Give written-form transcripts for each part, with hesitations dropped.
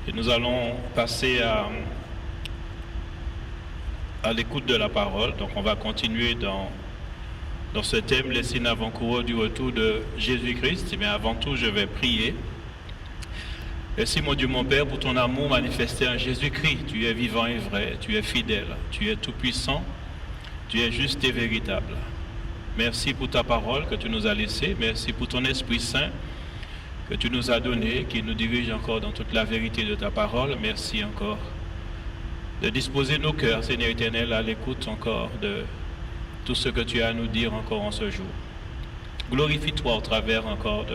Et nous allons passer à l'écoute de la parole. Donc on va continuer dans ce thème, les signes avant-coureurs du retour de Jésus-Christ. Mais avant tout, je vais prier. Merci mon Dieu, mon Père, pour ton amour manifesté en Jésus-Christ. Tu es vivant et vrai, tu es fidèle, tu es tout-puissant, tu es juste et véritable. Merci pour ta parole que tu nous as laissée. Merci pour ton Esprit Saint que tu nous as donné, qui nous dirige encore dans toute la vérité de ta parole. Merci encore de disposer nos cœurs, Seigneur éternel, à l'écoute encore de tout ce que tu as à nous dire encore en ce jour. Glorifie-toi au travers encore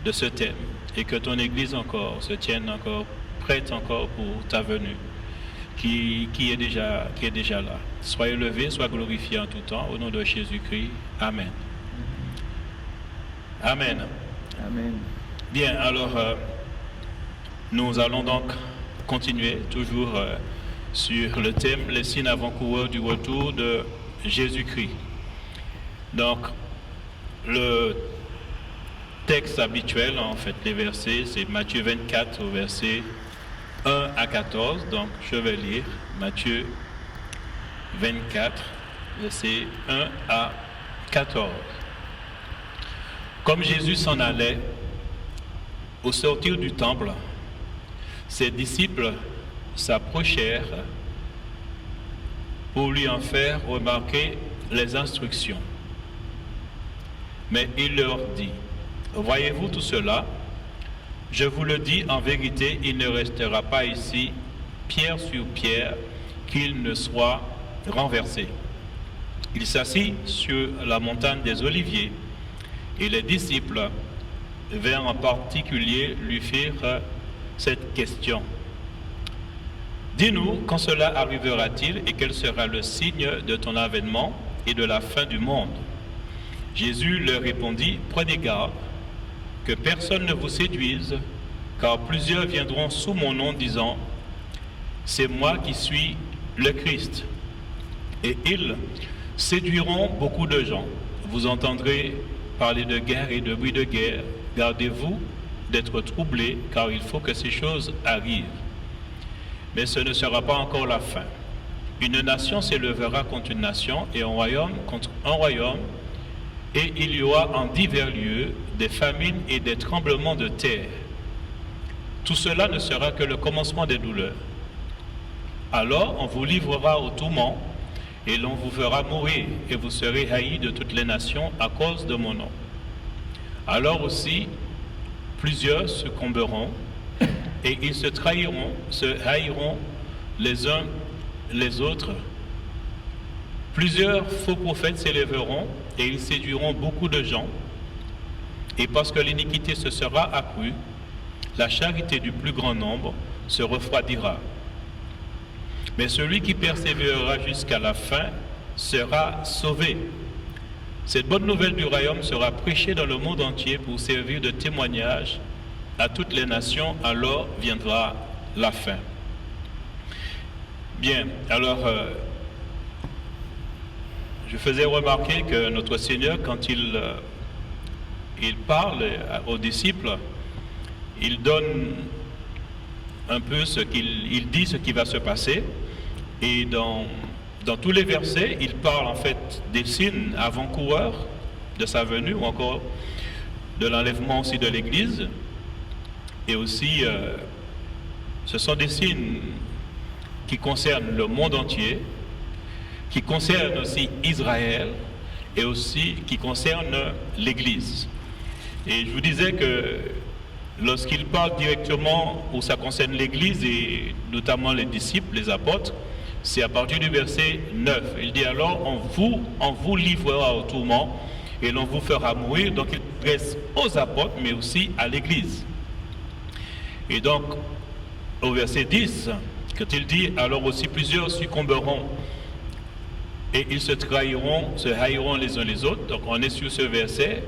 de ce thème et que ton Église encore se tienne encore prête encore pour ta venue qui est déjà là. Sois élevé, sois glorifié en tout temps, au nom de Jésus-Christ. Amen. Amen. Amen. Bien, alors nous allons donc continuer toujours sur le thème les signes avant-coureurs du retour de Jésus-Christ. Donc, le texte habituel, en fait, les versets, c'est Matthieu 24 au verset 1 à 14. Donc, je vais lire Matthieu 24, versets 1 à 14. Comme Jésus s'en allait, au sortir du temple, ses disciples s'approchèrent pour lui en faire remarquer les instructions. Mais il leur dit, « Voyez-vous tout cela? Je vous le dis en vérité, il ne restera pas ici pierre sur pierre qu'il ne soit renversé. » Il s'assit sur la montagne des Oliviers et les disciples vinrent en particulier lui faire cette question. « Dis-nous, quand cela arrivera-t-il et quel sera le signe de ton avènement et de la fin du monde ?» Jésus leur répondit, « Prenez garde que personne ne vous séduise, car plusieurs viendront sous mon nom disant, « C'est moi qui suis le Christ. » Et ils séduiront beaucoup de gens. Vous entendrez parler de guerre et de bruit de guerre. Gardez-vous d'être troublés, car il faut que ces choses arrivent. Mais ce ne sera pas encore la fin. Une nation s'élèvera contre une nation et un royaume contre un royaume, et il y aura en divers lieux des famines et des tremblements de terre. Tout cela ne sera que le commencement des douleurs. Alors on vous livrera au tourment, et l'on vous fera mourir, et vous serez haïs de toutes les nations à cause de mon nom. Alors aussi, plusieurs succomberont, et ils se trahiront, se haïront les uns les autres. Plusieurs faux prophètes s'élèveront, et ils séduiront beaucoup de gens. Et parce que l'iniquité se sera accrue, la charité du plus grand nombre se refroidira. Mais celui qui persévérera jusqu'à la fin sera sauvé. Cette bonne nouvelle du royaume sera prêchée dans le monde entier pour servir de témoignage à toutes les nations, alors viendra la fin. Bien, alors, je faisais remarquer que notre Seigneur, quand il parle aux disciples, il donne un peu il dit ce qui va se passer, et dans tous les versets, il parle en fait des signes avant-coureurs de sa venue, ou encore de l'enlèvement aussi de l'Église. Et aussi, ce sont des signes qui concernent le monde entier, qui concernent aussi Israël, et aussi qui concernent l'Église. Et je vous disais que lorsqu'il parle directement où ça concerne l'Église, et notamment les disciples, les apôtres, c'est à partir du verset 9. Il dit alors, on vous livrera au tourment et l'on vous fera mourir. Donc il s'adresse aux apôtres, mais aussi à l'Église. Et donc, au verset 10, quand il dit, alors aussi plusieurs succomberont et ils se trahiront, se haïront les uns les autres. Donc on est sur ce verset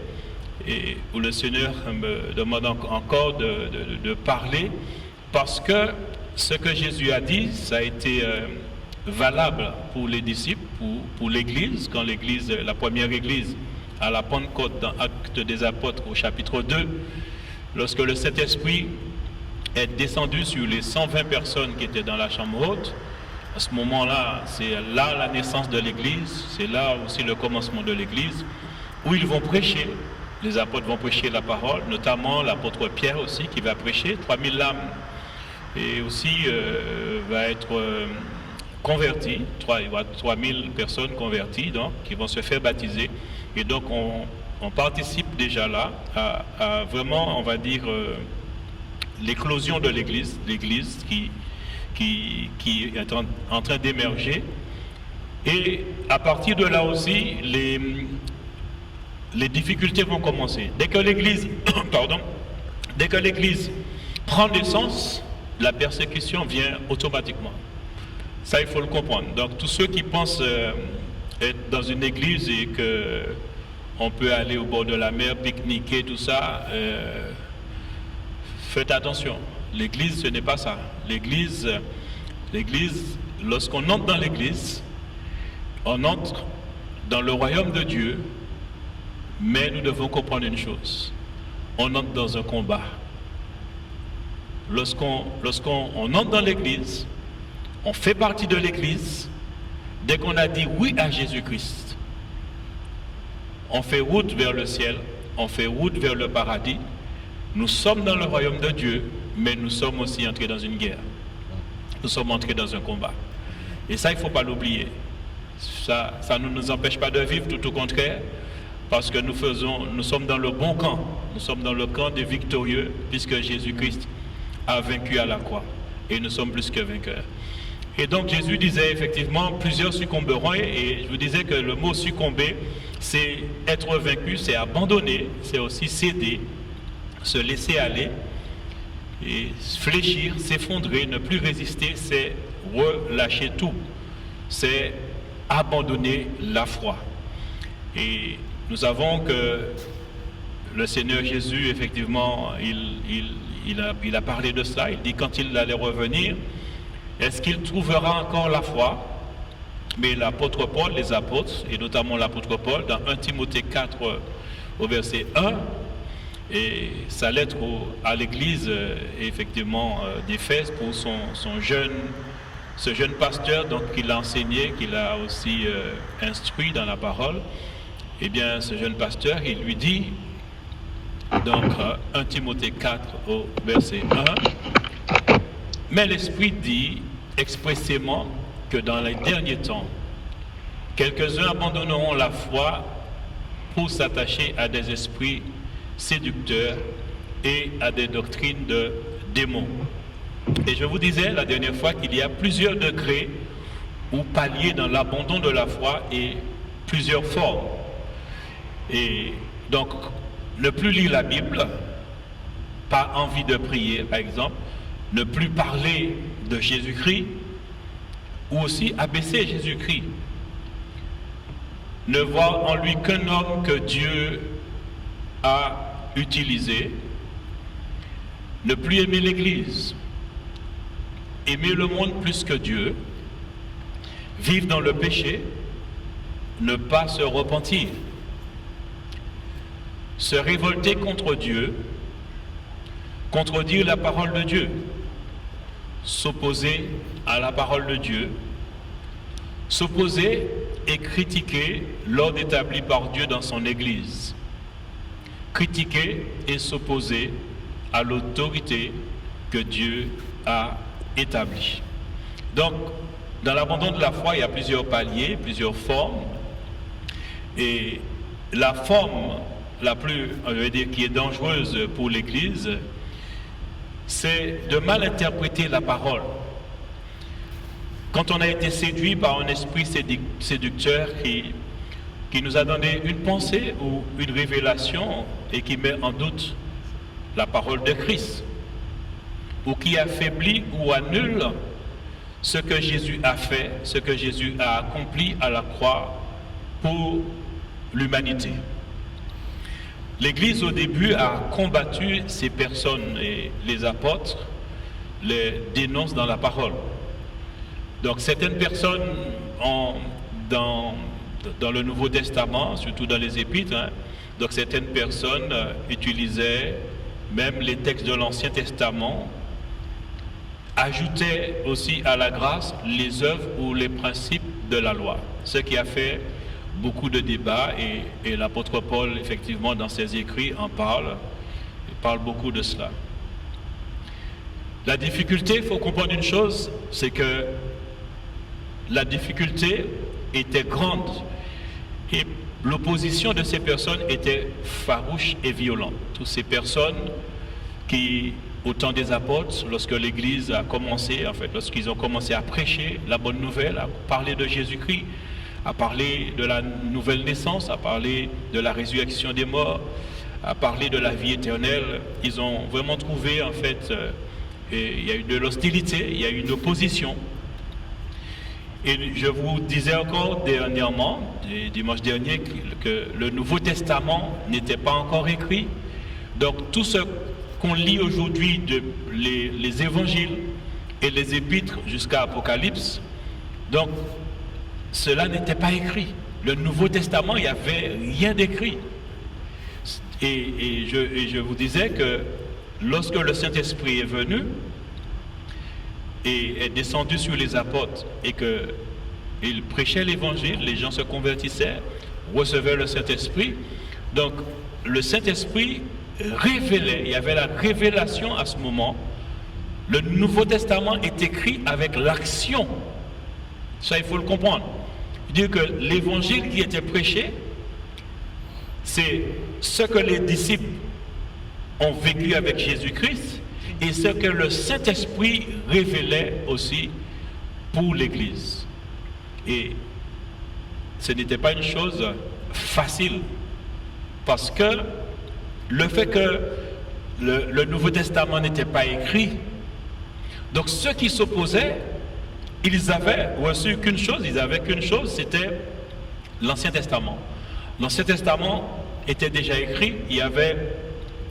et où le Seigneur me demande encore de parler, parce que ce que Jésus a dit, ça a été valable pour les disciples, pour l'Église, quand l'Église, la première Église, à la Pentecôte, dans Actes des Apôtres, au chapitre 2, lorsque le Saint-Esprit est descendu sur les 120 personnes qui étaient dans la chambre haute. À ce moment-là, c'est là la naissance de l'Église, c'est là aussi le commencement de l'Église, où ils vont prêcher, les apôtres vont prêcher la parole, notamment l'apôtre Pierre aussi qui va prêcher, 3000 âmes, et aussi va être converti, 3000 personnes converties donc, qui vont se faire baptiser, et donc on participe déjà là à vraiment, on va dire, l'éclosion de l'Église, l'Église qui est en train d'émerger. Et à partir de là aussi, les difficultés vont commencer. Dès que l'Église, dès que l'Église prend naissance, la persécution vient automatiquement. Ça, il faut le comprendre. Donc, tous ceux qui pensent être dans une église et qu'on peut aller au bord de la mer, pique-niquer, tout ça, faites attention. L'église, ce n'est pas ça. L'église, lorsqu'on entre dans l'église, on entre dans le royaume de Dieu, mais nous devons comprendre une chose. On entre dans un combat. Lorsqu'on entre dans l'église, on fait partie de l'église. Dès qu'on a dit oui à Jésus-Christ, on fait route vers le ciel, on fait route vers le paradis. Nous sommes dans le royaume de Dieu, mais nous sommes aussi entrés dans une guerre. Nous sommes entrés dans un combat. Et ça, il ne faut pas l'oublier. Ça ne nous empêche pas de vivre, tout au contraire, parce que nous sommes dans le bon camp. Nous sommes dans le camp des victorieux, puisque Jésus-Christ a vaincu à la croix. Et nous sommes plus que vainqueurs. Et donc Jésus disait effectivement, plusieurs succomberont, et je vous disais que le mot succomber, c'est être vaincu, c'est abandonner, c'est aussi céder, se laisser aller, et fléchir, s'effondrer, ne plus résister, c'est relâcher tout, c'est abandonner la foi. Et nous savons que le Seigneur Jésus, effectivement, il a parlé de cela, il dit quand il allait revenir, est-ce qu'il trouvera encore la foi? Mais l'apôtre Paul, les apôtres, et notamment l'apôtre Paul, dans 1 Timothée 4, au verset 1, et sa lettre à l'église, effectivement, d'Éphèse, pour ce jeune pasteur, donc qu'il a enseigné, qu'il a aussi instruit dans la parole, eh bien, ce jeune pasteur, il lui dit, donc 1 Timothée 4, au verset 1, mais l'Esprit dit expressément que dans les derniers temps, quelques-uns abandonneront la foi pour s'attacher à des esprits séducteurs et à des doctrines de démons. Et je vous disais la dernière fois qu'il y a plusieurs degrés ou paliers dans l'abandon de la foi et plusieurs formes. Et donc, ne plus lire la Bible, pas envie de prier par exemple, ne plus parler de Jésus-Christ, ou aussi abaisser Jésus-Christ. Ne voir en lui qu'un homme que Dieu a utilisé. Ne plus aimer l'Église. Aimer le monde plus que Dieu. Vivre dans le péché. Ne pas se repentir. Se révolter contre Dieu. Contredire la parole de Dieu. S'opposer à la parole de Dieu, s'opposer et critiquer l'ordre établi par Dieu dans son Église, critiquer et s'opposer à l'autorité que Dieu a établie. Donc, dans l'abandon de la foi, il y a plusieurs paliers, plusieurs formes, et la forme la plus, je veux dire, qui est dangereuse pour l'Église, c'est de mal interpréter la parole. Quand on a été séduit par un esprit séducteur qui nous a donné une pensée ou une révélation et qui met en doute la parole de Christ, ou qui affaiblit ou annule ce que Jésus a fait, ce que Jésus a accompli à la croix pour l'humanité. L'Église au début a combattu ces personnes et les apôtres les dénoncent dans la parole. Donc certaines personnes dans le Nouveau Testament, surtout dans les Épîtres, donc certaines personnes utilisaient même les textes de l'Ancien Testament ajoutait aussi à la grâce les œuvres ou les principes de la loi. Ce qui a fait beaucoup de débats et l'apôtre Paul, effectivement, dans ses écrits, en parle. Il parle beaucoup de cela. La difficulté, il faut comprendre une chose, c'est que la difficulté était grande et l'opposition de ces personnes était farouche et violente. Toutes ces personnes qui, au temps des apôtres, lorsque l'Église a commencé, en fait, lorsqu'ils ont commencé à prêcher la bonne nouvelle, à parler de Jésus-Christ, à parler de la nouvelle naissance, à parler de la résurrection des morts, à parler de la vie éternelle, ils ont vraiment trouvé, en fait, il y a eu de l'hostilité, il y a eu une opposition. Et je vous disais encore dernièrement, dimanche dernier, que le Nouveau Testament n'était pas encore écrit. Donc tout ce qu'on lit aujourd'hui, les évangiles et les épîtres jusqu'à Apocalypse, donc cela n'était pas écrit. Le Nouveau Testament, il n'y avait rien d'écrit. Et je vous disais que lorsque le Saint-Esprit est venu et est descendu sur les apôtres et qu'il prêchait l'évangile, les gens se convertissaient, recevaient le Saint-Esprit. Donc le Saint-Esprit révélait, il y avait la révélation à ce moment. Le Nouveau Testament est écrit avec l'action. Ça, il faut le comprendre. Dire que l'évangile qui était prêché, c'est ce que les disciples ont vécu avec Jésus-Christ et ce que le Saint-Esprit révélait aussi pour l'Église. Et ce n'était pas une chose facile parce que le fait que le Nouveau Testament n'était pas écrit, donc ceux qui s'opposaient, ils avaient reçu qu'une chose, c'était l'Ancien Testament. L'Ancien Testament était déjà écrit,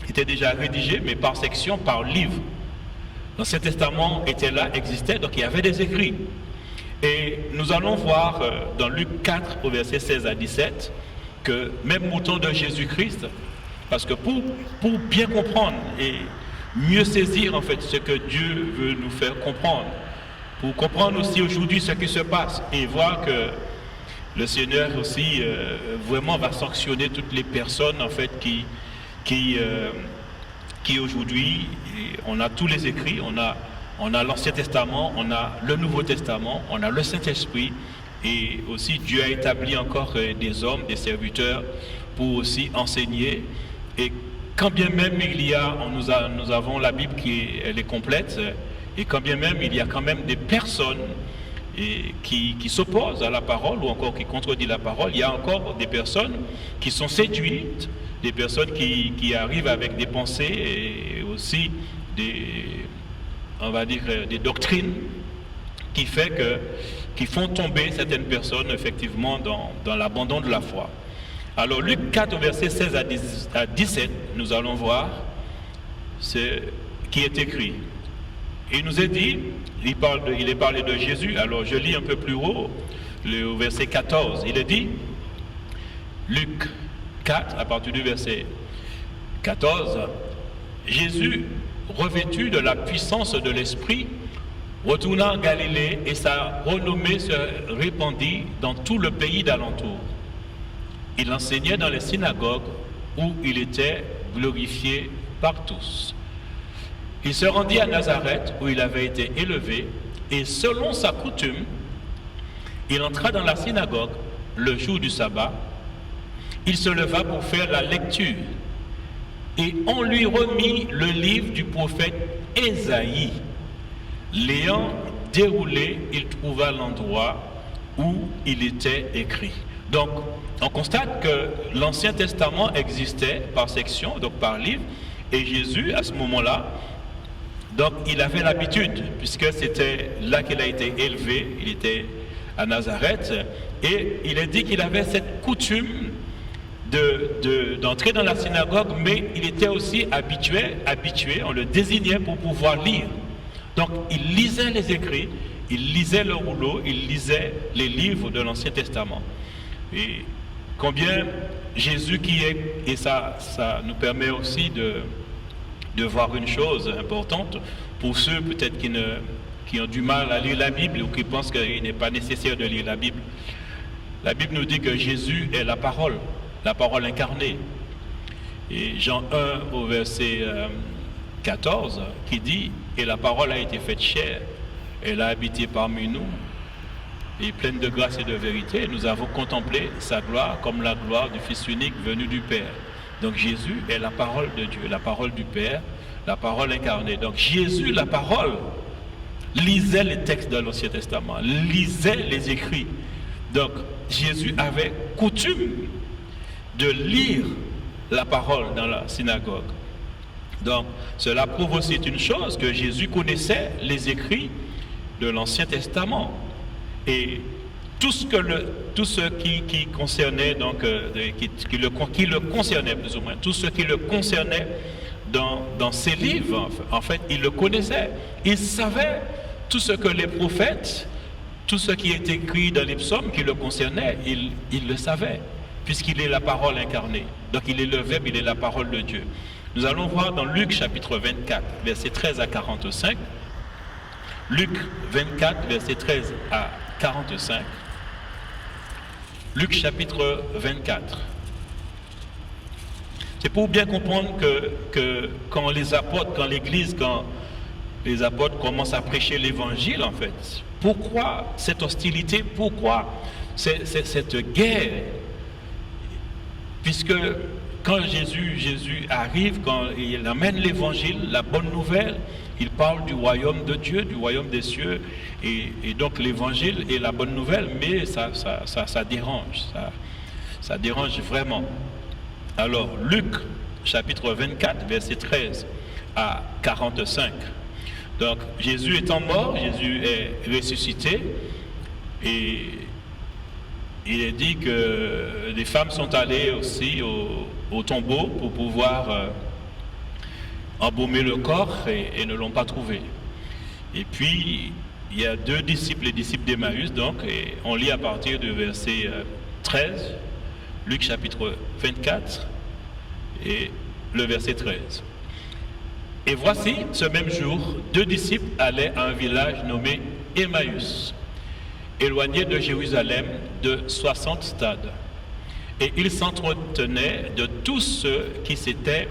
était déjà rédigé, mais par section, par livre. L'Ancien Testament était là, existait, donc il y avait des écrits. Et nous allons voir dans Luc 4, au verset 16 à 17, que même au temps de Jésus-Christ, parce que pour bien comprendre et mieux saisir en fait ce que Dieu veut nous faire comprendre, pour comprendre aussi aujourd'hui ce qui se passe et voir que le Seigneur aussi vraiment va sanctionner toutes les personnes en fait qui aujourd'hui, on a tous les écrits, on a l'Ancien Testament, on a le Nouveau Testament, on a le Saint-Esprit et aussi Dieu a établi encore des hommes, des serviteurs pour aussi enseigner. Et quand bien même nous avons la Bible elle est complète, et quand bien même il y a quand même des personnes qui s'opposent à la parole ou encore qui contredisent la parole, il y a encore des personnes qui sont séduites, des personnes qui arrivent avec des pensées et aussi des doctrines qui font tomber certaines personnes effectivement dans l'abandon de la foi. Alors Luc 4 au verset 16 à 17, nous allons voir ce qui est écrit. Il nous est dit, il est parlé de Jésus, alors je lis un peu plus haut, au verset 14, il est dit, Luc 4, à partir du verset 14, Jésus, revêtu de la puissance de l'Esprit, retourna en Galilée et sa renommée se répandit dans tout le pays d'alentour. Il enseignait dans les synagogues où il était glorifié par tous. Il se rendit à Nazareth où il avait été élevé et selon sa coutume, il entra dans la synagogue le jour du sabbat. Il se leva pour faire la lecture et on lui remit le livre du prophète Ésaïe. L'ayant déroulé, il trouva l'endroit où il était écrit. Donc, on constate que l'Ancien Testament existait par section, donc par livre, et Jésus, à ce moment-là, donc il avait l'habitude, puisque c'était là qu'il a été élevé, il était à Nazareth, et il est dit qu'il avait cette coutume d'entrer dans la synagogue, mais il était aussi habitué, on le désignait pour pouvoir lire. Donc il lisait les écrits, il lisait le rouleau, il lisait les livres de l'Ancien Testament. Et combien Jésus et ça nous permet aussi de voir une chose importante, Pour ceux peut-être qui ont du mal à lire la Bible ou qui pensent qu'il n'est pas nécessaire de lire la Bible nous dit que Jésus est la parole incarnée. Et Jean 1 au verset 14 qui dit « Et la parole a été faite chair, elle a habité parmi nous, et pleine de grâce et de vérité, nous avons contemplé sa gloire comme la gloire du Fils unique venu du Père. » Donc Jésus est la parole de Dieu, la parole du Père, la parole incarnée. Donc Jésus, la parole, lisait les textes de l'Ancien Testament, lisait les écrits. Donc Jésus avait coutume de lire la parole dans la synagogue. Donc cela prouve aussi une chose, que Jésus connaissait les écrits de l'Ancien Testament. Et tout ce qui concernait, donc, qui le concernait plus ou moins, tout ce qui le concernait dans ses livres, en fait, il le connaissait. Il savait tout ce que les prophètes, tout ce qui est écrit dans les psaumes qui le concernait, il le savait, puisqu'il est la parole incarnée. Donc il est le Verbe, il est la parole de Dieu. Nous allons voir dans Luc chapitre 24, versets 13 à 45. Luc 24, versets 13 à 45. Luc chapitre 24. C'est pour bien comprendre que quand les apôtres commencent à prêcher l'évangile, en fait, pourquoi cette hostilité, pourquoi cette guerre? Puisque quand Jésus arrive, quand il amène l'évangile, la bonne nouvelle, il parle du royaume de Dieu, du royaume des cieux, et donc l'évangile est la bonne nouvelle, mais ça dérange, ça dérange vraiment. Alors, Luc, chapitre 24, verset 13 à 45. Donc, Jésus étant mort, Jésus est ressuscité, et il est dit que les femmes sont allées aussi au tombeau pour pouvoir embaumer le corps et ne l'ont pas trouvé. Et puis, il y a deux disciples, les disciples d'Emmaüs, donc, et on lit à partir du verset 13, Luc chapitre 24 et le verset 13. Et voici, ce même jour, deux disciples allaient à un village nommé Emmaüs, éloigné de Jérusalem de 60 stades. Et ils s'entretenaient de tout ce qui s'était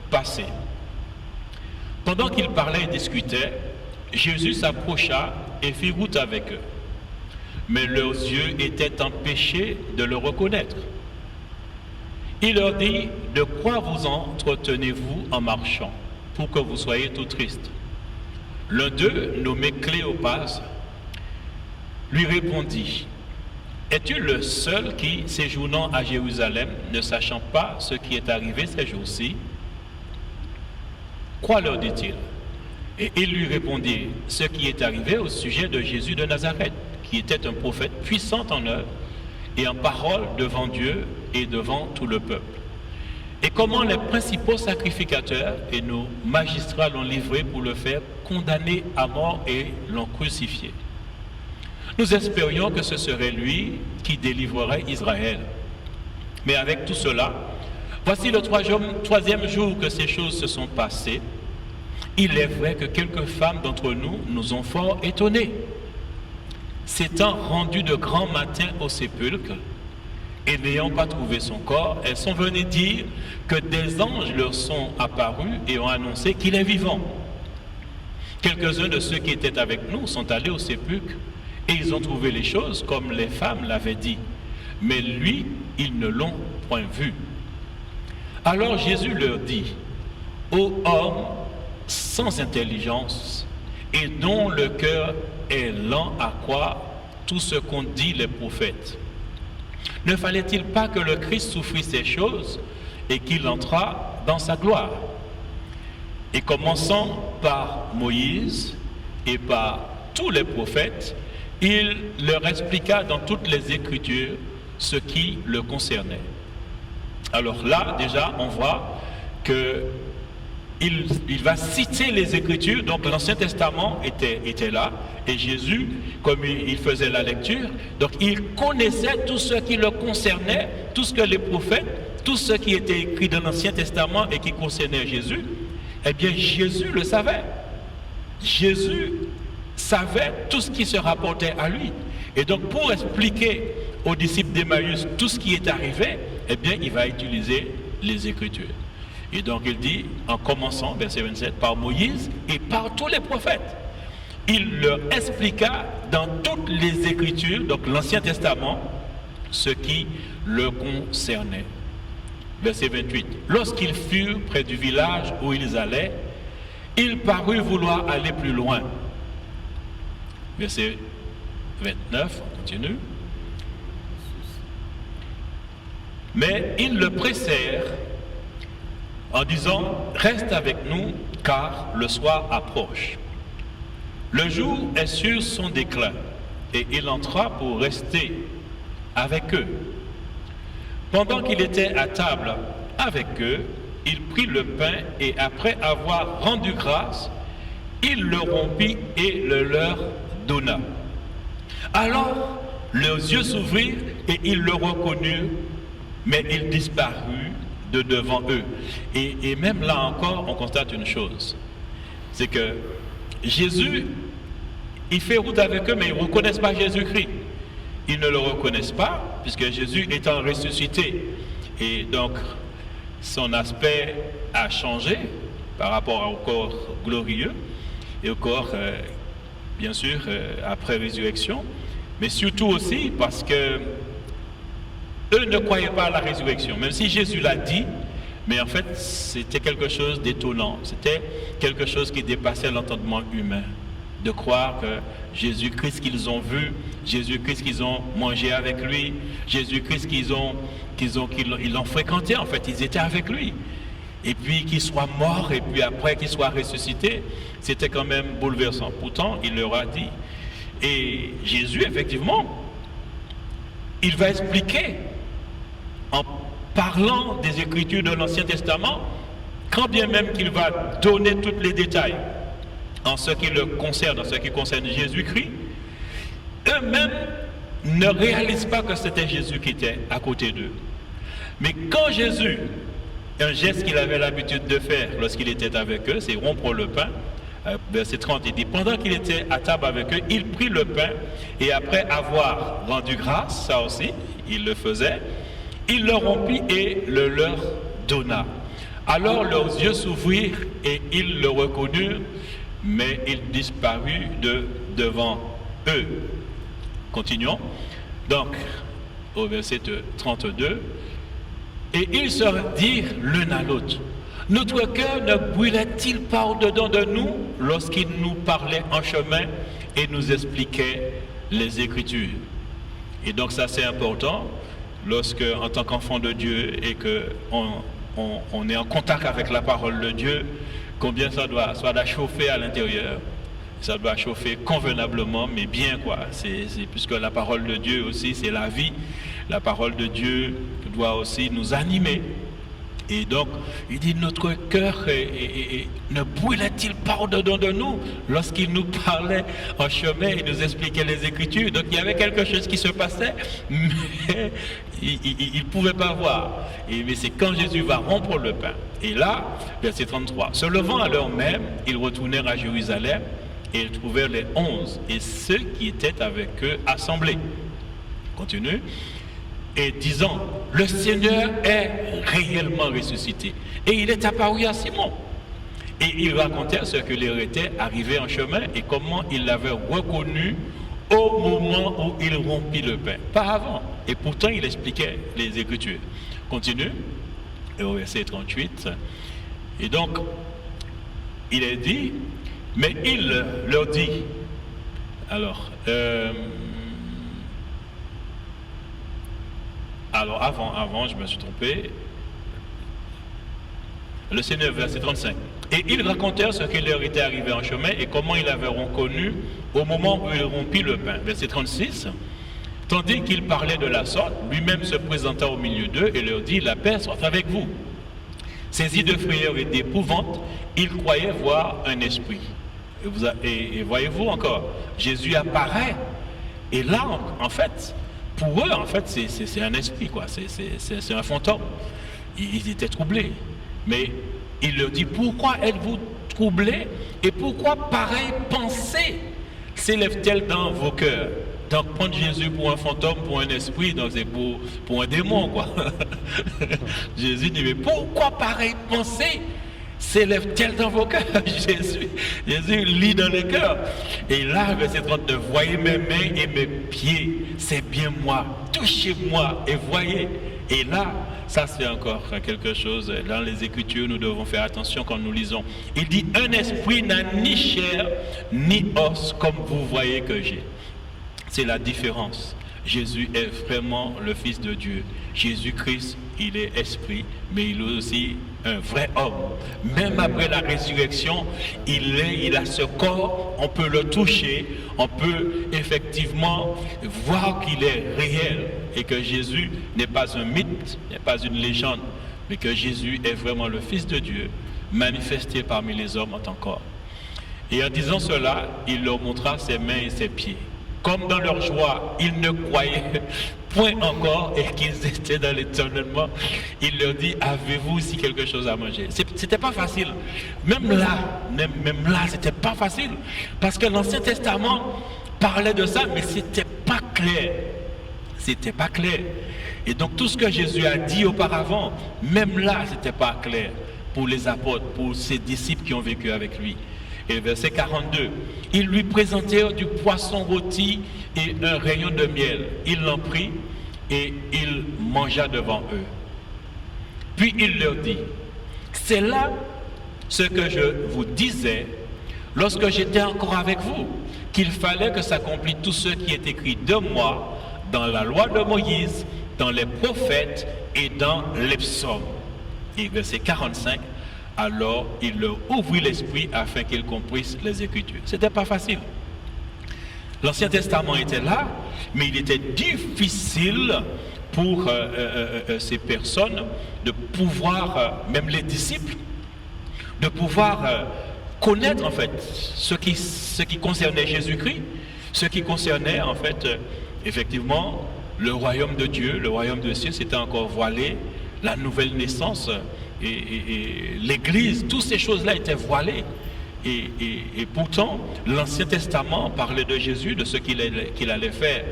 passé. Pendant qu'ils parlaient et discutaient, Jésus s'approcha et fit route avec eux. Mais leurs yeux étaient empêchés de le reconnaître. Il leur dit: de quoi vous entretenez-vous en marchant, pour que vous soyez tout tristes? L'un d'eux, nommé Cléopas, lui répondit: es-tu le seul qui, séjournant à Jérusalem, ne sachant pas ce qui est arrivé ces jours-ci? Quoi leur dit-il? Et il lui répondit ce qui est arrivé au sujet de Jésus de Nazareth, qui était un prophète puissant en œuvre et en parole devant Dieu et devant tout le peuple. Et comment les principaux sacrificateurs et nos magistrats l'ont livré pour le faire condamner à mort et l'ont crucifié. Nous espérions que ce serait lui qui délivrerait Israël. Mais avec tout cela, voici le troisième jour que ces choses se sont passées. Il est vrai que quelques femmes d'entre nous ont fort étonnés. S'étant rendues de grand matin au sépulcre, et n'ayant pas trouvé son corps, elles sont venues dire que des anges leur sont apparus et ont annoncé qu'il est vivant. Quelques-uns de ceux qui étaient avec nous sont allés au sépulcre, et ils ont trouvé les choses comme les femmes l'avaient dit. Mais lui, ils ne l'ont point vu. Alors Jésus leur dit: ô hommes sans intelligence, et dont le cœur est lent à croire tout ce qu'ont dit les prophètes, ne fallait-il pas que le Christ souffrit ces choses et qu'il entrât dans sa gloire? Et commençant par Moïse et par tous les prophètes, il leur expliqua dans toutes les Écritures ce qui le concernait. Alors là, déjà, on voit que il va citer les Écritures. Donc l'Ancien Testament était là, et Jésus, comme il faisait la lecture, donc il connaissait tout ce qui le concernait, tout ce que les prophètes, tout ce qui était écrit dans l'Ancien Testament et qui concernait Jésus, eh bien Jésus le savait. Jésus savait tout ce qui se rapportait à lui. Et donc, pour expliquer aux disciples d'Emmaüs tout ce qui est arrivé, eh bien, il va utiliser les Écritures. Et donc, il dit, en commençant, verset 27, par Moïse et par tous les prophètes. Il leur expliqua dans toutes les Écritures, donc l'Ancien Testament, ce qui le concernait. Verset 28. Lorsqu'ils furent près du village où ils allaient, il parut vouloir aller plus loin. Verset 29, on continue. Mais ils le pressèrent en disant, reste avec nous, car le soir approche. Le jour est sur son déclin, et il entra pour rester avec eux. Pendant qu'il était à table avec eux, il prit le pain et après avoir rendu grâce, il le rompit et le leur donna. Alors leurs yeux s'ouvrirent et ils le reconnurent, mais il disparut de devant eux. Et même là encore, on constate une chose, c'est que Jésus, il fait route avec eux, mais ils ne reconnaissent pas Jésus-Christ. Ils ne le reconnaissent pas, puisque Jésus étant ressuscité. Et donc, son aspect a changé par rapport au corps glorieux et au corps, bien sûr, après résurrection. Mais surtout aussi parce que eux ne croyaient pas à la résurrection, même si Jésus l'a dit, mais en fait, c'était quelque chose d'étonnant. C'était quelque chose qui dépassait l'entendement humain. De croire que Jésus-Christ qu'ils ont vu, Jésus-Christ qu'ils ont mangé avec lui, Jésus-Christ qu'ils l'ont fréquenté, en fait, ils étaient avec lui. Et puis qu'il soit mort, et puis après qu'il soit ressuscité, c'était quand même bouleversant. Pourtant, il leur a dit. Et Jésus, effectivement, il va expliquer, en parlant des Écritures de l'Ancien Testament, quand bien même qu'il va donner tous les détails, en ce qui le concerne, en ce qui concerne Jésus-Christ, eux-mêmes ne réalisent pas que c'était Jésus qui était à côté d'eux. Mais quand Jésus, un geste qu'il avait l'habitude de faire lorsqu'il était avec eux, c'est rompre le pain, verset 30, il dit, pendant qu'il était à table avec eux, il prit le pain, et après avoir rendu grâce, ça aussi, il le faisait, il le rompit et le leur donna. Alors leurs yeux s'ouvrirent et ils le reconnurent, mais il disparut devant eux. Continuons. Donc, au verset 32, et ils se dirent l'un à l'autre, notre cœur ne brûlait-il pas au-dedans de nous lorsqu'il nous parlait en chemin et nous expliquait les Écritures? Et donc ça c'est important, lorsque en tant qu'enfant de Dieu et qu'on est en contact avec la parole de Dieu, combien ça doit chauffer à l'intérieur. Ça doit chauffer convenablement, mais bien quoi. Puisque la parole de Dieu aussi, c'est la vie. La parole de Dieu doit aussi nous animer. Et donc, il dit, notre cœur ne brûlait-il pas au-dedans de nous lorsqu'il nous parlait en chemin et nous expliquait les Écritures? Donc, il y avait quelque chose qui se passait, mais il ne pouvait pas voir. Mais c'est quand Jésus va rompre le pain. Et là, verset 33, se levant à l'heure même, ils retournèrent à Jérusalem et ils trouvèrent les 11 et ceux qui étaient avec eux assemblés. Continue. Et disant, le Seigneur est réellement ressuscité. Et il est apparu à Simon. Et ils racontèrent ce que leur était arrivé en chemin et comment il l'avait reconnu au moment où il rompit le pain. Pas avant. Et pourtant, il expliquait les Écritures. Continue. Et au verset 38. Et donc, il est dit, mais il leur dit, alors avant, je me suis trompé. Le Seigneur, verset 35. Et ils racontèrent ce qui leur était arrivé en chemin et comment ils l'avaient reconnu au moment où il rompit le pain. Verset 36. Tandis qu'il parlait de la sorte, lui-même se présenta au milieu d'eux et leur dit, la paix soit avec vous. Saisis de frayeur et d'épouvante, ils croyaient voir un esprit. Et voyez-vous encore, Jésus apparaît. Et là, en fait, pour eux, en fait, c'est un esprit, quoi. C'est un fantôme. Ils étaient troublés. Mais il leur dit, pourquoi êtes-vous troublés et pourquoi pareille pensée s'élève-t-elle dans vos cœurs? Donc prendre Jésus pour un fantôme, pour un esprit, donc c'est pour un démon, quoi. Jésus dit, mais pourquoi pareille pensée s'élève-t-elle dans vos cœurs? Jésus lit dans les cœurs. Et là, verset 39, voyez mes mains et mes pieds, c'est bien moi, touchez-moi et voyez. Et là, ça c'est encore quelque chose, dans les Écritures, nous devons faire attention quand nous lisons. Il dit, un esprit n'a ni chair ni os comme vous voyez que j'ai. C'est la différence. Jésus est vraiment le Fils de Dieu. Jésus-Christ, il est esprit, mais il est aussi un vrai homme. Même après la résurrection, il a ce corps, on peut le toucher, on peut effectivement voir qu'il est réel et que Jésus n'est pas un mythe, n'est pas une légende, mais que Jésus est vraiment le Fils de Dieu, manifesté parmi les hommes en tant qu'homme. Et en disant cela, il leur montra ses mains et ses pieds. Comme dans leur joie, ils ne croyaient point encore et qu'ils étaient dans l'étonnement, il leur dit, avez-vous ici quelque chose à manger? C'était pas facile. Même là, c'était pas facile. Parce que l'Ancien Testament parlait de ça, mais c'était pas clair. C'était pas clair. Et donc tout ce que Jésus a dit auparavant, même là, c'était pas clair pour les apôtres, pour ses disciples qui ont vécu avec lui. Et verset 42, ils lui présentèrent du poisson rôti et un rayon de miel. Il l'en prit et il mangea devant eux. Puis il leur dit, c'est là ce que je vous disais lorsque j'étais encore avec vous, qu'il fallait que s'accomplisse tout ce qui est écrit de moi dans la loi de Moïse, dans les prophètes et dans les psaumes. Et verset 45, alors il leur ouvrit l'esprit afin qu'ils comprissent les Écritures. C'était pas facile. L'Ancien Testament était là, mais il était difficile pour ces personnes de pouvoir, même les disciples, de pouvoir connaître en fait ce qui concernait Jésus-Christ, ce qui concernait en fait effectivement le royaume de Dieu, le royaume de cieux, c'était encore voilé, la nouvelle naissance. Et l'Église, toutes ces choses-là étaient voilées. Et pourtant, l'Ancien Testament parlait de Jésus, de ce qu'il allait faire.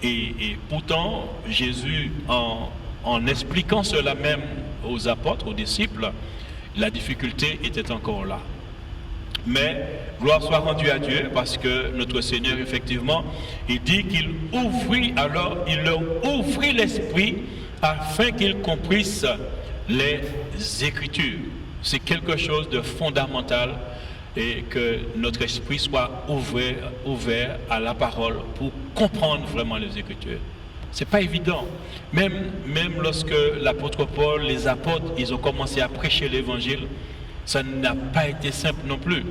Et pourtant, Jésus, en expliquant cela même aux apôtres, aux disciples, la difficulté était encore là. Mais gloire soit rendue à Dieu, parce que notre Seigneur, effectivement, il dit qu'il leur ouvrit l'esprit afin qu'ils comprissent les Écritures. C'est quelque chose de fondamental et que notre esprit soit ouvert à la parole pour comprendre vraiment les Écritures. C'est pas évident. Même lorsque l'apôtre Paul, les apôtres, ils ont commencé à prêcher l'évangile, ça n'a pas été simple non plus.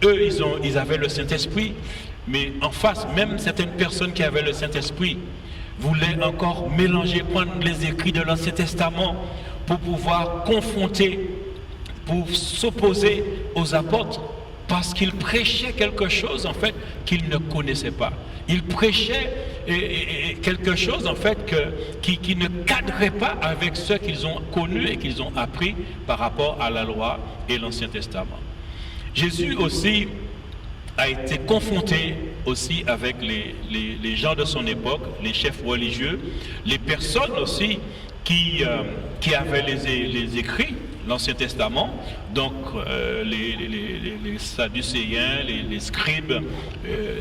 Eux, ils avaient le Saint-Esprit, mais en face, même certaines personnes qui avaient le Saint-Esprit voulaient encore mélanger, prendre les écrits de l'Ancien Testament pour pouvoir confronter, pour s'opposer aux apôtres, parce qu'ils prêchaient quelque chose en fait qu'ils ne connaissaient pas. Ils prêchaient quelque chose en fait qui ne cadrait pas avec ce qu'ils ont connu et qu'ils ont appris par rapport à la loi et l'Ancien Testament. Jésus aussi a été confronté aussi avec les gens de son époque, les chefs religieux, les personnes aussi qui avaient les écrits, l'Ancien Testament, donc les Sadducéens, les scribes,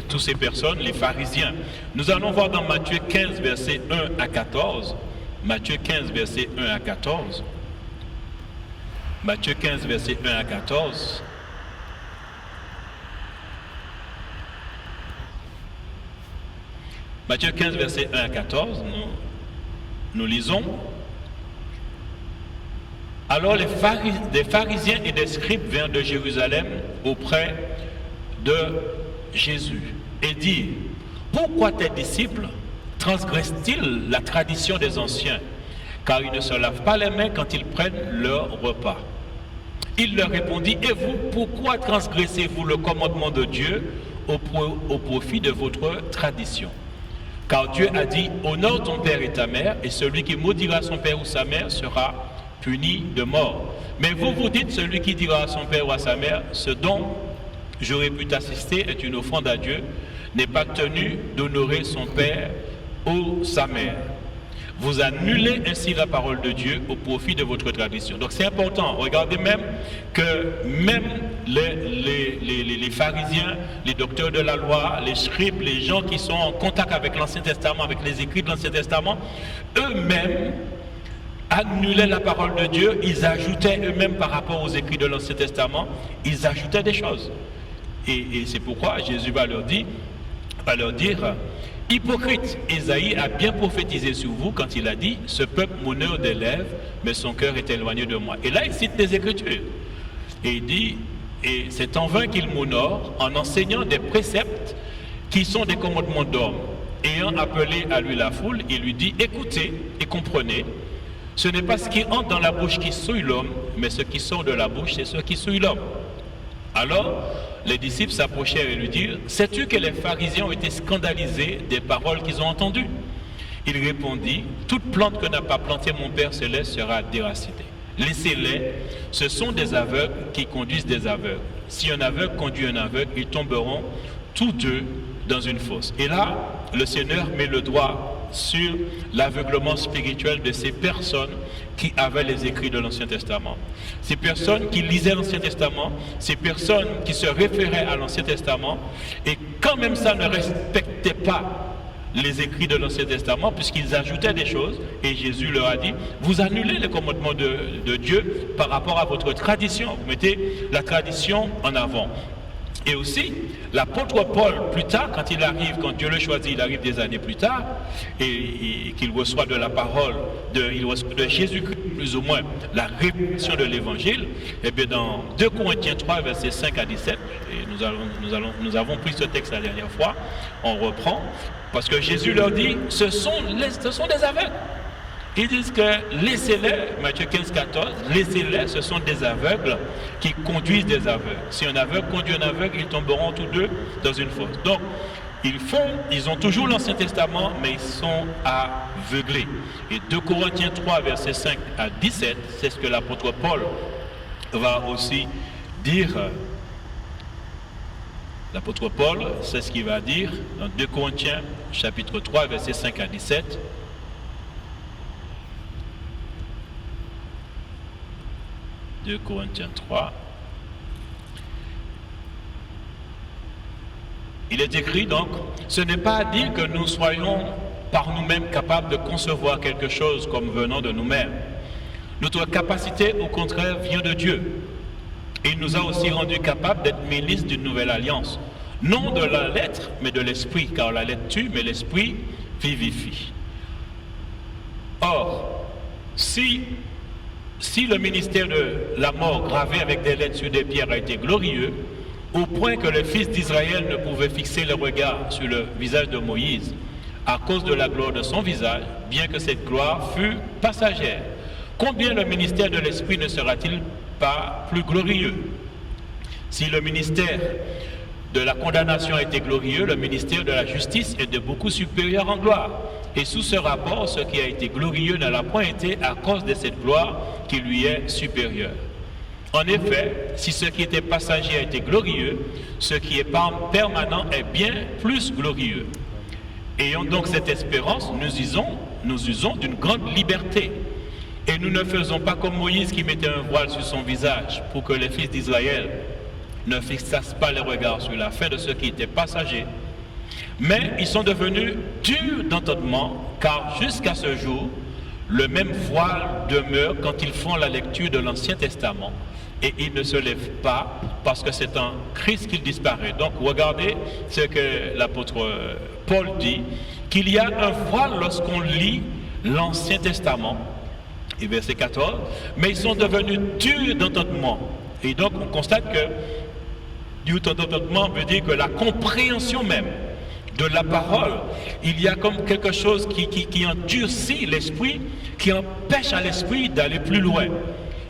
toutes ces personnes, les pharisiens. Nous allons voir dans Matthieu 15, versets 1 à 14. Matthieu 15, versets 1 à 14. Matthieu 15, versets 1 à 14. Matthieu 15, versets 1 à 14, nous lisons. Alors des pharisiens et des scribes vinrent de Jérusalem auprès de Jésus et dirent, pourquoi tes disciples transgressent-ils la tradition des anciens, car ils ne se lavent pas les mains quand ils prennent leur repas? Il leur répondit, et vous, pourquoi transgressez-vous le commandement de Dieu au profit de votre tradition? Car Dieu a dit, honore ton père et ta mère, et celui qui maudira son père ou sa mère sera puni de mort. Mais vous vous dites, celui qui dira à son père ou à sa mère, ce dont j'aurais pu t'assister est une offrande à Dieu, n'est pas tenu d'honorer son père ou sa mère. Vous annulez ainsi la parole de Dieu au profit de votre tradition. Donc c'est important. Regardez même que même les pharisiens, les docteurs de la loi, les scribes, les gens qui sont en contact avec l'Ancien Testament, avec les écrits de l'Ancien Testament, eux-mêmes annulaient la parole de Dieu. Ils ajoutaient eux-mêmes par rapport aux écrits de l'Ancien Testament, ils ajoutaient des choses. Et c'est pourquoi Jésus va leur dire, hypocrite, Ésaïe a bien prophétisé sur vous quand il a dit, ce peuple m'honore des lèvres, mais son cœur est éloigné de moi. Et là, il cite des Écritures. Et il dit, et c'est en vain qu'il m'honore en enseignant des préceptes qui sont des commandements d'hommes. Ayant appelé à lui la foule, il lui dit, écoutez et comprenez, ce n'est pas ce qui entre dans la bouche qui souille l'homme, mais ce qui sort de la bouche, c'est ce qui souille l'homme. Alors, les disciples s'approchèrent et lui dirent, sais-tu que les pharisiens ont été scandalisés des paroles qu'ils ont entendues? Il répondit, toute plante que n'a pas plantée mon Père céleste sera déracinée. Laissez-les, ce sont des aveugles qui conduisent des aveugles. Si un aveugle conduit un aveugle, ils tomberont tous deux dans une fosse. Et là, le Seigneur met le doigt sur l'aveuglement spirituel de ces personnes qui avaient les écrits de l'Ancien Testament. Ces personnes qui lisaient l'Ancien Testament, ces personnes qui se référaient à l'Ancien Testament, et quand même ça ne respectait pas les écrits de l'Ancien Testament, puisqu'ils ajoutaient des choses, et Jésus leur a dit, vous annulez les commandements de Dieu par rapport à votre tradition, vous mettez la tradition en avant. Et aussi, l'apôtre Paul, plus tard, quand Dieu le choisit, il arrive des années plus tard, et qu'il reçoit de la parole, il reçoit de Jésus-Christ, plus ou moins, la révélation de l'Évangile, et bien dans 2 Corinthiens 3, versets 5 à 17, et nous avons pris ce texte la dernière fois, on reprend, parce que Jésus leur dit, ce sont des aveugles. Ils disent que laissez-les, Matthieu 15, 14, laissez-les, ce sont des aveugles qui conduisent des aveugles. Si un aveugle conduit un aveugle, ils tomberont tous deux dans une fosse. Donc, ils ont toujours l'Ancien Testament, mais ils sont aveuglés. Et 2 Corinthiens 3, versets 5 à 17, c'est ce que l'apôtre Paul va aussi dire. L'apôtre Paul, c'est ce qu'il va dire dans 2 Corinthiens, chapitre 3, versets 5 à 17. 2 Corinthiens 3. Il est écrit donc, ce n'est pas à dire que nous soyons par nous-mêmes capables de concevoir quelque chose comme venant de nous-mêmes. Notre capacité, au contraire, vient de Dieu. Et il nous a aussi rendus capables d'être ministres d'une nouvelle alliance. Non de la lettre, mais de l'esprit, car la lettre tue, mais l'esprit vivifie. Or, si le ministère de la mort gravé avec des lettres sur des pierres a été glorieux, au point que le fils d'Israël ne pouvait fixer le regard sur le visage de Moïse à cause de la gloire de son visage, bien que cette gloire fût passagère, combien le ministère de l'Esprit ne sera-t-il pas plus glorieux? Si le ministère de la condamnation a été glorieux, le ministère de la justice est de beaucoup supérieur en gloire. Et sous ce rapport, ce qui a été glorieux ne l'a point été à cause de cette gloire qui lui est supérieure. En effet, si ce qui était passager a été glorieux, ce qui est permanent est bien plus glorieux. Ayant donc cette espérance, nous usons d'une grande liberté. Et nous ne faisons pas comme Moïse qui mettait un voile sur son visage pour que les fils d'Israël ne fixassent pas les regards sur la fin de ce qui était passager. Mais ils sont devenus durs d'entendement, car jusqu'à ce jour, le même voile demeure quand ils font la lecture de l'Ancien Testament. Et ils ne se lèvent pas parce que c'est en Christ qu'il disparaît. Donc regardez ce que l'apôtre Paul dit, qu'il y a un voile lorsqu'on lit l'Ancien Testament. Et verset 14, mais ils sont devenus durs d'entendement. Et donc on constate que dur d'entendement veut dire que la compréhension même de la parole, il y a comme quelque chose qui endurcit l'esprit, qui empêche à l'esprit d'aller plus loin.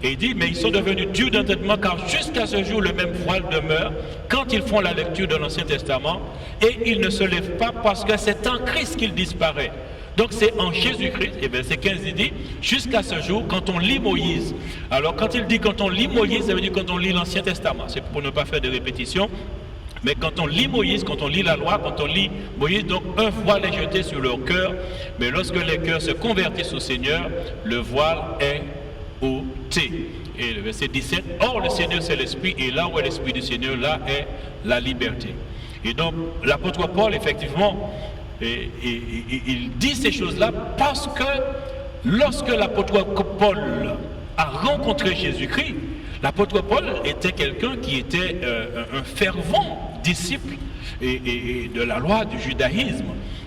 Et il dit, mais ils sont devenus durs d'entendement car jusqu'à ce jour le même voile demeure quand ils font la lecture de l'Ancien Testament et ils ne se lèvent pas parce que c'est en Christ qu'il disparaît. Donc c'est en Jésus-Christ, et verset 15 il dit, jusqu'à ce jour, quand on lit Moïse, alors quand il dit quand on lit Moïse, ça veut dire quand on lit l'Ancien Testament, c'est pour ne pas faire de répétition, mais quand on lit Moïse, quand on lit la loi, quand on lit Moïse, donc un voile est jeté sur leur cœur, mais lorsque les cœurs se convertissent au Seigneur, le voile est ôté. Et le verset 17, or le Seigneur c'est l'Esprit, et là où est l'Esprit du Seigneur, là est la liberté. Et donc l'apôtre Paul, effectivement, il dit ces choses-là parce que lorsque l'apôtre Paul a rencontré Jésus-Christ, l'apôtre Paul était quelqu'un qui était un fervent disciple de la loi du judaïsme.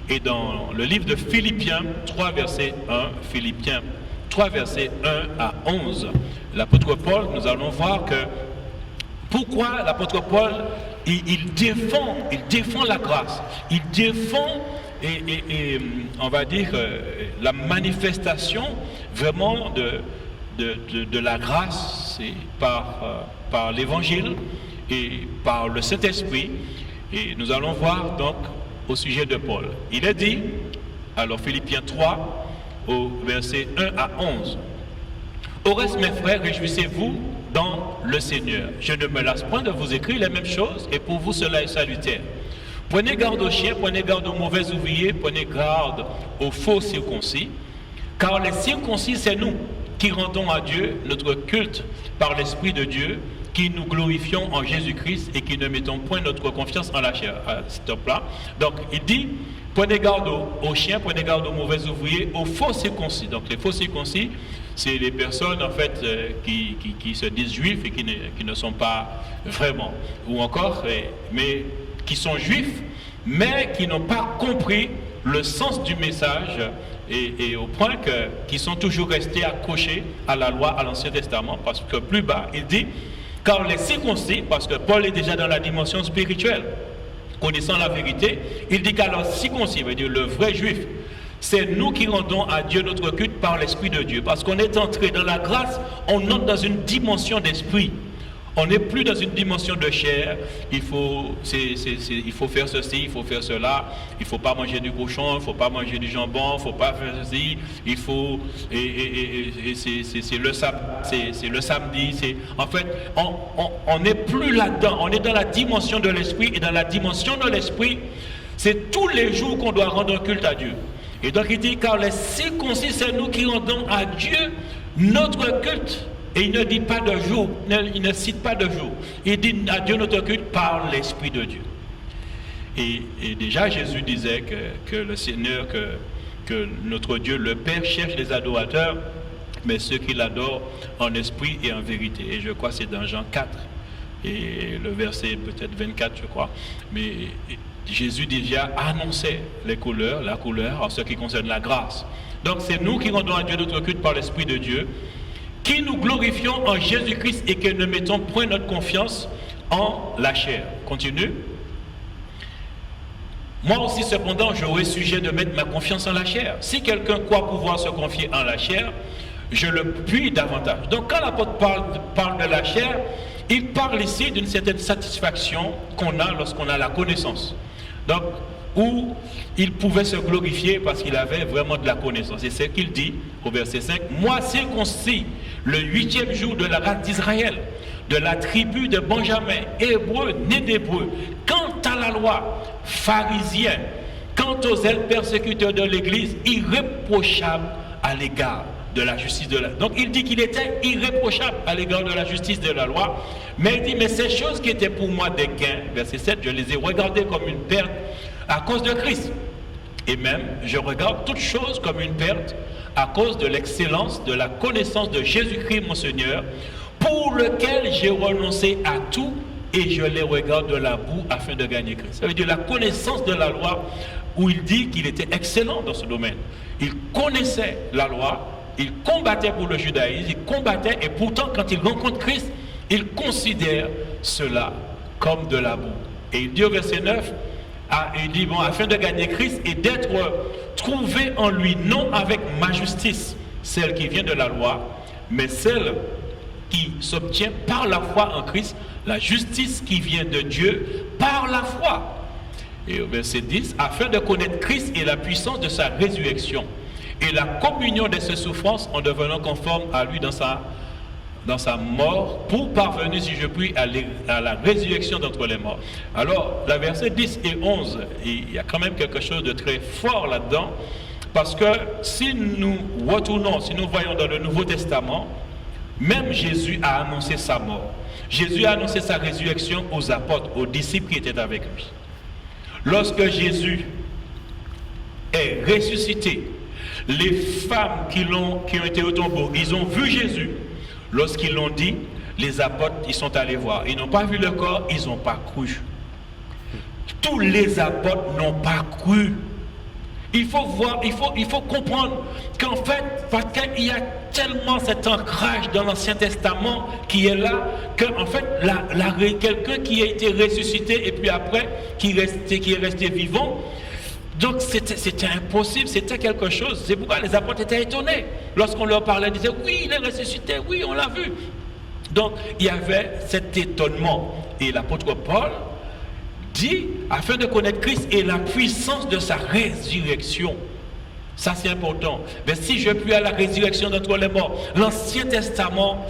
Et dans le livre de Philippiens 3 verset 1, Philippiens 3 verset 1 à 11, l'apôtre Paul, nous allons voir que pourquoi l'apôtre Paul il défend la grâce, il défend on va dire la manifestation vraiment de la grâce par l'évangile et par le Saint-Esprit. Et nous allons voir donc au sujet de Paul. Il est dit, alors Philippiens 3 au verset 1 à 11, au reste mes frères, réjouissez-vous dans le Seigneur. Je ne me lasse point de vous écrire les mêmes choses, et pour vous cela est salutaire. Prenez garde aux chiens, prenez garde aux mauvais ouvriers, prenez garde aux faux circoncis, car les circoncis, c'est nous qui rendons à Dieu notre culte par l'Esprit de Dieu, qui nous glorifions en Jésus-Christ et qui ne mettons point notre confiance en la chair. Stop-là. Donc, il dit, prenez garde aux chiens, prenez garde aux mauvais ouvriers, aux faux circoncis. Donc, les faux circoncis, c'est les personnes, en fait, qui se disent juifs et qui ne sont pas vraiment. Ou encore, mais qui sont juifs, mais qui n'ont pas compris le sens du message et au point qu'ils sont toujours restés accrochés à la loi, à l'Ancien Testament, parce que plus bas, il dit, car les circoncis, parce que Paul est déjà dans la dimension spirituelle, connaissant la vérité, il dit qu'alors circoncis, veut dire le vrai juif, c'est nous qui rendons à Dieu notre culte par l'Esprit de Dieu, parce qu'on est entré dans la grâce, on entre dans une dimension d'esprit. On n'est plus dans une dimension de chair, il faut faire ceci, il faut faire cela, il ne faut pas manger du cochon, il ne faut pas manger du jambon, il ne faut pas faire ceci, il faut, c'est le samedi, en fait, on n'est plus là-dedans, on est dans la dimension de l'esprit, et dans la dimension de l'esprit, c'est tous les jours qu'on doit rendre un culte à Dieu. Et donc il dit, car les circoncis, c'est nous qui rendons à Dieu notre culte. Et il ne dit pas de jour, il ne cite pas de jour. Il dit à Dieu notre culte par l'Esprit de Dieu. Et déjà Jésus disait que le Seigneur, que notre Dieu, le Père, cherche les adorateurs, mais ceux qui l'adorent en esprit et en vérité. Et je crois que c'est dans Jean 4, et le verset peut-être 24, je crois. Mais Jésus déjà annonçait la couleur en ce qui concerne la grâce. Donc c'est nous qui rendons à Dieu notre culte par l'Esprit de Dieu, qui nous glorifions en Jésus-Christ et que ne mettons point notre confiance en la chair. Continue. Moi aussi, cependant, j'aurais sujet de mettre ma confiance en la chair. Si quelqu'un croit pouvoir se confier en la chair, je le puis davantage. Donc, quand l'apôtre parle de la chair, il parle ici d'une certaine satisfaction qu'on a lorsqu'on a la connaissance. Donc, où il pouvait se glorifier parce qu'il avait vraiment de la connaissance. Et c'est ce qu'il dit au verset 5. Moi circoncis le 8e jour de la race d'Israël, de la tribu de Benjamin, hébreu, né d'hébreu. Quant à la loi, pharisien, quant aux ailes persécuteurs de l'Église, irréprochable à l'égard de la justice de la loi. Donc il dit qu'il était irréprochable à l'égard de la justice de la loi, mais il dit, mais ces choses qui étaient pour moi des gains, verset 7, je les ai regardées comme une perte à cause de Christ. Et même, je regarde toutes choses comme une perte à cause de l'excellence de la connaissance de Jésus-Christ mon Seigneur, pour lequel j'ai renoncé à tout et je les regarde de la boue afin de gagner Christ. Ça veut dire la connaissance de la loi, où il dit qu'il était excellent dans ce domaine. Il connaissait la loi, il combattait pour le judaïsme, il combattait, et pourtant quand il rencontre Christ, il considère cela comme de la boue. Et il dit au verset 9, il dit, bon, afin de gagner Christ et d'être trouvé en lui, non avec ma justice, celle qui vient de la loi, mais celle qui s'obtient par la foi en Christ, la justice qui vient de Dieu par la foi. Et au verset 10, afin de connaître Christ et la puissance de sa résurrection et la communion de ses souffrances en devenant conforme à lui dans sa mort, pour parvenir, si je puis, à la résurrection d'entre les morts. Alors, la verset 10 et 11, il y a quand même quelque chose de très fort là-dedans, parce que si nous retournons, si nous voyons dans le Nouveau Testament, même Jésus a annoncé sa mort. Jésus a annoncé sa résurrection aux apôtres, aux disciples qui étaient avec lui. Lorsque Jésus est ressuscité, les femmes qui ont été au tombeau, ils ont vu Jésus. Lorsqu'ils l'ont dit, les apôtres, ils sont allés voir. Ils n'ont pas vu le corps, ils n'ont pas cru. Tous les apôtres n'ont pas cru. Il faut voir, il faut comprendre qu'en fait, parce qu'il y a tellement cet ancrage dans l'Ancien Testament qui est là, qu'en fait, quelqu'un qui a été ressuscité et puis après, qui est resté vivant, donc c'était impossible, c'était quelque chose. C'est pourquoi les apôtres étaient étonnés. Lorsqu'on leur parlait, ils disaient, oui, il est ressuscité, oui, on l'a vu. Donc, il y avait cet étonnement. Et l'apôtre Paul dit, afin de connaître Christ et la puissance de sa résurrection. Ça, c'est important. Mais si je puis à la résurrection d'entre les morts, l'Ancien Testament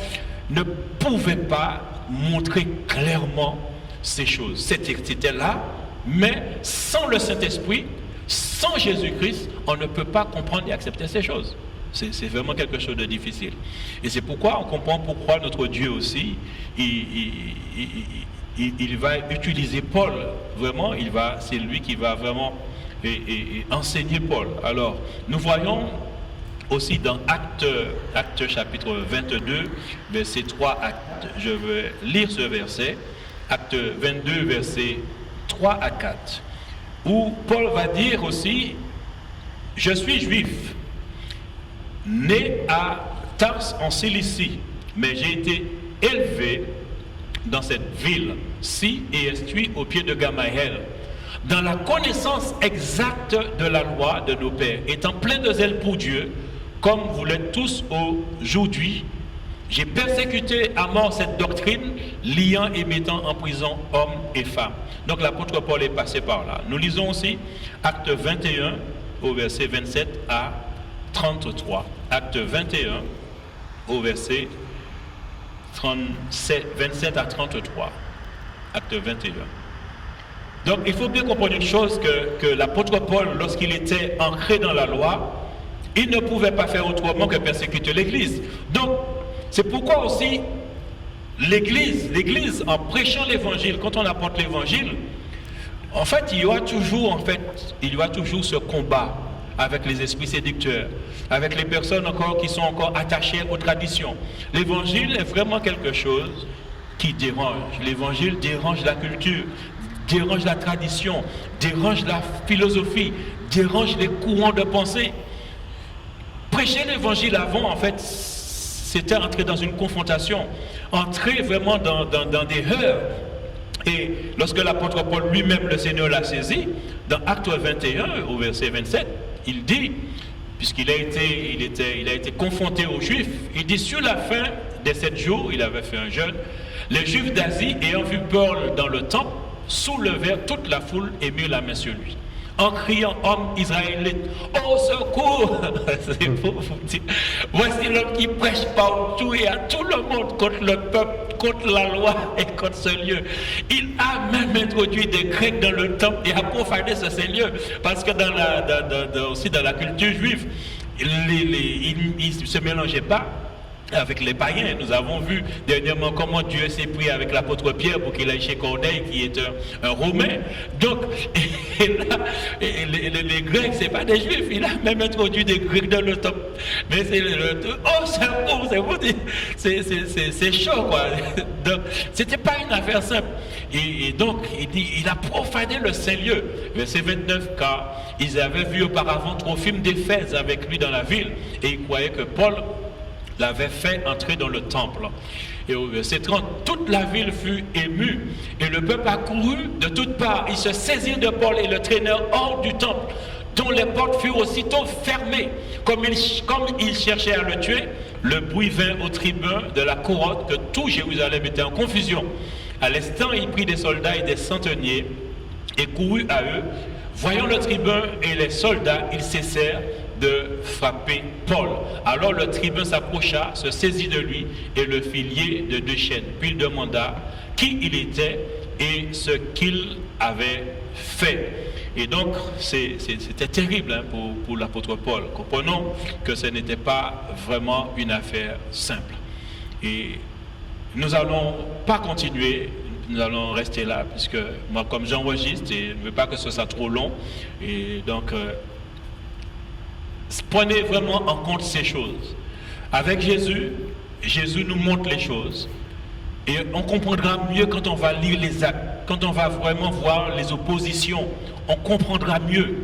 ne pouvait pas montrer clairement ces choses. C'était là, mais sans le Saint-Esprit, sans Jésus-Christ, on ne peut pas comprendre et accepter ces choses. C'est vraiment quelque chose de difficile. Et c'est pourquoi on comprend pourquoi notre Dieu aussi, il va utiliser Paul. Vraiment, c'est lui qui va vraiment enseigner Paul. Alors, nous voyons aussi dans Actes chapitre 22, verset 3 à 4. Je vais lire ce verset. Acte 22, verset 3 à 4. Où Paul va dire aussi, je suis juif, né à Tars en Cilicie, mais j'ai été élevé dans cette ville-ci et instruit au pied de Gamaliel, dans la connaissance exacte de la loi de nos pères, étant plein de zèle pour Dieu, comme vous l'êtes tous aujourd'hui. J'ai persécuté à mort cette doctrine, liant et mettant en prison hommes et femmes. Donc l'apôtre Paul est passé par là. Nous lisons aussi Acte 21 au verset 27 à 33. Acte 21 au verset 27 à 33. Acte 21. Donc il faut bien comprendre une chose, que l'apôtre Paul, lorsqu'il était ancré dans la loi, il ne pouvait pas faire autrement que persécuter l'Église. Donc c'est pourquoi aussi l'Église, en prêchant l'Évangile, quand on apporte l'Évangile, en fait, il y aura toujours ce combat avec les esprits séducteurs, avec les personnes encore qui sont encore attachées aux traditions. L'Évangile est vraiment quelque chose qui dérange. L'Évangile dérange la culture, dérange la tradition, dérange la philosophie, dérange les courants de pensée. Prêcher l'Évangile avant, en fait, c'était entrer dans une confrontation, entrer vraiment dans des heurts. Et lorsque l'apôtre Paul lui-même, le Seigneur l'a saisi, dans Acte 21, au verset 27, il dit, puisqu'il a été confronté aux Juifs, il dit, sur la fin des 7 jours, il avait fait un jeûne, les Juifs d'Asie, ayant vu Paul dans le temple, soulevèrent toute la foule et mirent la main sur lui, en criant, homme israélite, au secours. C'est pour vous dire, voici l'homme qui prêche partout et à tout le monde contre le peuple, contre la loi et contre ce lieu. Il a même introduit des Grecs dans le temple et a profané ce Seigneur, parce que aussi dans la culture juive, ils ne se mélangeaient pas avec les païens. Nous avons vu dernièrement comment Dieu s'est pris avec l'apôtre Pierre pour qu'il aille chez Corneille, qui est un Romain. Donc, les Grecs, ce n'est pas des Juifs. Il a même introduit des Grecs dans le temple. Mais c'est c'est chaud, quoi. Donc, c'était pas une affaire simple. Et donc, il dit, il a profané le Saint-Lieu. Verset 29, car ils avaient vu auparavant Trophime d'Éphèse avec lui dans la ville, et ils croyaient que Paul l'avait fait entrer dans le temple. Et au verset 30, toute la ville fut émue, et le peuple accourut de toutes parts. Ils se saisirent de Paul et le traînèrent hors du temple, dont les portes furent aussitôt fermées. Comme ils cherchaient à le tuer, le bruit vint au tribun de la couronne que tout Jérusalem était en confusion. À l'instant, il prit des soldats et des centeniers, et courut à eux. Voyant le tribun et les soldats, ils cessèrent de frapper Paul. Alors le tribun s'approcha, se saisit de lui et le fit lier de 2 chaînes. Puis il demanda qui il était et ce qu'il avait fait. Et donc c'était terrible pour l'apôtre Paul. Comprenons que ce n'était pas vraiment une affaire simple. Et nous n'allons pas continuer. Nous allons rester là, puisque moi, comme j'enregistre, et je ne veux pas que ce soit trop long. Et donc, prenez vraiment en compte ces choses. Avec Jésus, Jésus nous montre les choses. Et on comprendra mieux quand on va lire les actes, quand on va vraiment voir les oppositions. On comprendra mieux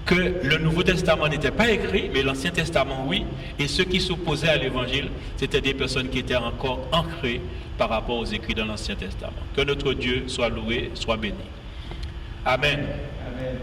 que le Nouveau Testament n'était pas écrit, mais l'Ancien Testament, oui. Et ceux qui s'opposaient à l'Évangile, c'était des personnes qui étaient encore ancrées par rapport aux écrits dans l'Ancien Testament. Que notre Dieu soit loué, soit béni. Amen. Amen.